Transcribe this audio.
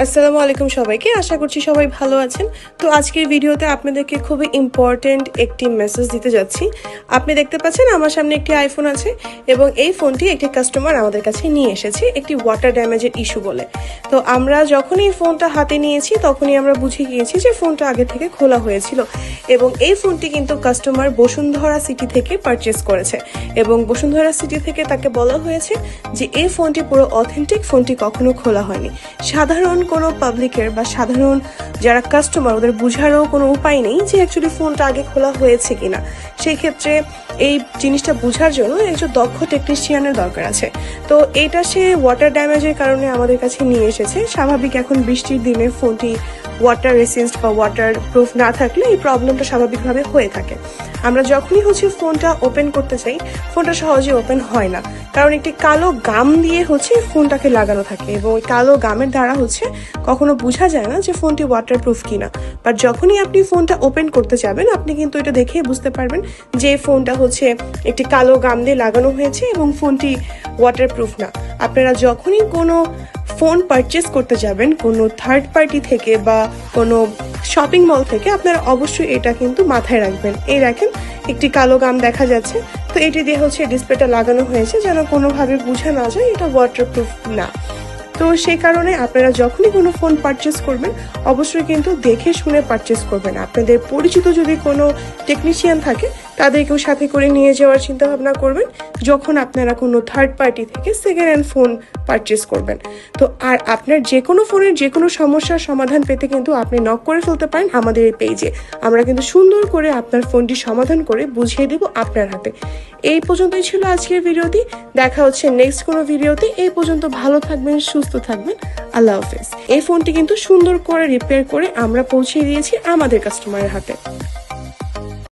আসসালামু আলাইকুম সবাইকে, আশা করছি সবাই ভালো আছেন। তো আজকের ভিডিওতে আপনাদেরকে খুবই ইম্পর্টেন্ট একটি মেসেজ দিতে যাচ্ছি। আপনি দেখতে পাচ্ছেন আমার সামনে একটি আইফোন আছে এবং এই ফোনটি একটি কাস্টমার আমাদের কাছে নিয়ে এসেছে একটি ওয়াটার ড্যামেজের ইস্যু বলে। তো আমরা যখনই এই ফোনটা হাতে নিয়েছি তখনই আমরা বুঝে গিয়েছি যে ফোনটা আগে থেকে খোলা হয়েছিল এবং এই ফোনটি কিন্তু কাস্টমার বসুন্ধরা সিটি থেকে পারচেস করেছে এবং বসুন্ধরা সিটি থেকে তাকে বলা হয়েছে যে এই ফোনটি পুরো অথেন্টিক, ফোনটি কখনো খোলা হয়নি। সাধারণ কোনো পাবলিকের বা সাধারণ যারা কাস্টমার ওদের বুঝারও কোনো উপায় নেই যে অ্যাকচুয়ালি ফোনটা আগে খোলা হয়েছে কিনা। সেই ক্ষেত্রে এই জিনিসটা বোঝার জন্য একজন দক্ষ টেকনিশিয়ানের দরকার আছে। তো এটা সে ওয়াটার ড্যামেজের কারণে আমাদের কাছে নিয়ে এসেছে। স্বাভাবিক এখন বৃষ্টির দিনে ফোনটি ওয়াটার রেসিস্ট বা ওয়াটার প্রুফ না থাকলে এই প্রবলেমটা স্বাভাবিকভাবে হয়ে থাকে। আমরা যখনই ফোনটা ওপেন করতে চাই ফোনটা সহজে ওপেন হয় না, কারণ একটি কালো গাম দিয়ে ফোনটাকে লাগানো থাকে এবং ওই কালো গামের দ্বারা কখনো বোঝা যায় না যে ফোনটি ওয়াটারপ্রুফ কিনা। বাট যখনই আপনি ফোনটা ওপেন করতে যাবেন আপনি কিন্তু এটা দেখে বুঝতে পারবেন যে ফোনটা একটি কালো গাম দিয়ে লাগানো হয়েছে এবং ফোনটি ওয়াটারপ্রুফ না। আপনারা যখনই কোনো ফোন পারচেস করতে যাবেন কোনো থার্ড পার্টি থেকে বা কোনো শপিং মল থেকে, আপনারা অবশ্যই এটা কিন্তু মাথায় রাখবেন। এই দেখেন একটি কালো গাম দেখা যাচ্ছে, তো এটি দিয়ে ডিসপ্লেটা লাগানো হয়েছে যেন কোনোভাবে বোঝা না যায় এটা ওয়াটারপ্রুফ না। তো সেই কারণে আপনারা যখনই কোনো ফোন পারচেস করবেন অবশ্যই কিন্তু দেখে শুনে পারচেস করবেন। আপনাদের পরিচিত যদি কোনো টেকনিশিয়ান থাকে তাদেরকেও সাথে করে নিয়ে যাওয়ার চিন্তা ভাবনা করবেন যখন আপনারা কোনো থার্ড পার্টি থেকে সেকেন্ড হ্যান্ড ফোন পারচেস করবেন। তো আর আপনার যে কোনো ফোনের যে কোনো সমস্যার সমাধান পেতে কিন্তু আপনি নক করে ফেলতে পারেন আমাদের এই পেজে। আমরা কিন্তু সুন্দর করে আপনার ফোনটি সমাধান করে বুঝিয়ে দেব আপনার হাতে। এই পর্যন্তই ছিল আজকের ভিডিওটি, দেখা হচ্ছে নেক্সট কোনো ভিডিওতে। এই পর্যন্ত ভালো থাকবেন, সুস্থ থাকবেন, আল্লাহ হাফেজ। এই ফোনটি কিন্তু সুন্দর করে রিপেয়ার করে আমরা পৌঁছে দিয়েছি আমাদের কাস্টমারের হাতে।